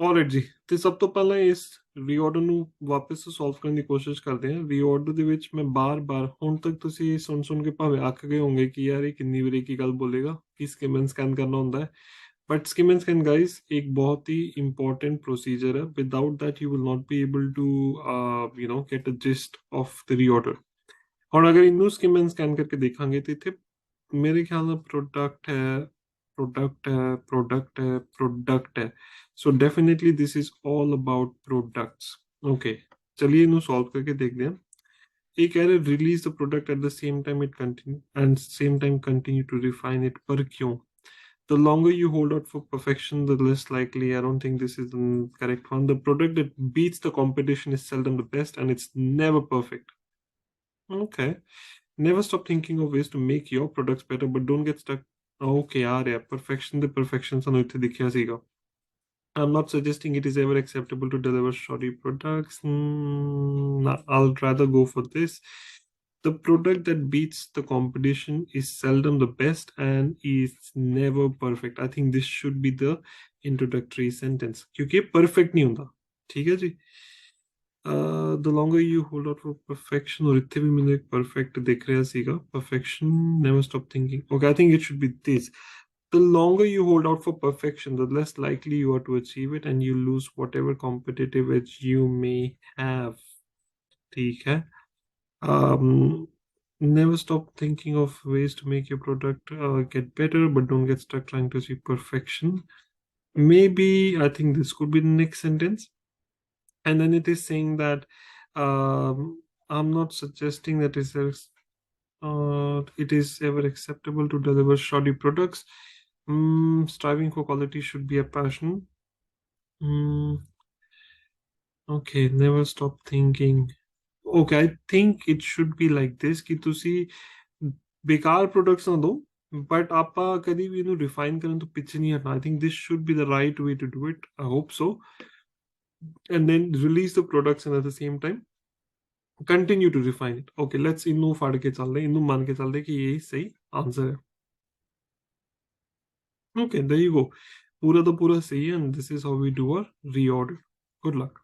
Alright जी, ਤੇ ਸਭ ਤੋਂ ਪਹਿਲਾਂ ਇਸ ਰੀਆਰਡਰ ਨੂੰ ਵਾਪਸ ਸੋਲਵ ਕਰਨ ਦੀ ਕੋਸ਼ਿਸ਼ ਕਰਦੇ ਹਾਂ। ਰੀਆਰਡਰ ਦੇ ਵਿੱਚ ਮੈਂ ਬਾਰ-ਬਾਰ ਹੁਣ ਤੱਕ ਤੁਸੀਂ ਸੁਣ ਕੇ ਭਾਵੇਂ ਅੱਕ ਗਏ ਹੋਵੋਗੇ ਕਿ ਯਾਰ ਇਹ ਕਿੰਨੀ ਵਾਰੀ ਕੀ ਗੱਲ ਬੋਲੇਗਾ, ਕਿ ਸਕਿਮ ਐਂਡ ਸਕੈਨ ਕਰਨਾ ਹੁੰਦਾ ਹੈ। But skim and scan guys एक बहुत ही इंपॉर्टेंट प्रोसीजर है। Without that you will not be able to get a gist of the reorder. और अगर इनू स्किम एंड स्कैन करके देखेंगे तो इतने मेरे ख्याल में प्रोडक्ट है। So definitely this is all about products. Okay, चलिए इनू सॉल्व करके देखते हैं। एक कह रहे release the product at the same time it continue and same time continue to refine it, पर क्यों? The longer you hold out for perfection, the less likely. I don't think this is the correct one. The product that beats the competition is seldom the best, and it's never perfect. Okay. Never stop thinking of ways to make your products better, but don't get stuck. Okay, yeah, perfection. The perfection sanu itthe dikhya siga. I'm not suggesting it is ever acceptable to deliver shoddy products. I'll rather go for this. The product that beats the competition is seldom the best and is never perfect. I think this should be the introductory sentence. क्योंकि perfect नहीं होता, ठीक है जी। The longer you hold out for perfection, और इतने भी मैंने perfect देख रहा सीगा, perfection, never stop thinking. Okay, I think it should be this. The longer you hold out for perfection, the less likely you are to achieve it, and you lose whatever competitive edge you may have. ठीक है। Never stop thinking of ways to make your product get better, but don't get stuck trying to achieve perfection. Maybe I think this could be the next sentence. And then it is saying that I'm not suggesting that it is ever acceptable to deliver shoddy products. Striving for quality should be a passion. Okay, never stop thinking. Okay, I think it should be like this कि ਤੁਸੀਂ बेकार products ना दो, but आप कभी भी इन्हें refine करें तो पीछे नहीं हटना। I think this should be the right way to do it. I hope so. And then release the products and at the same time continue to refine it. Okay, let's इनू फाड़ के चल रहे, इनू मान के चल रहे कि यही सही आंसर है। ओके, देयर यू गो, पूरा तो पूरा सही है। And this is how we do our reorder. Good luck.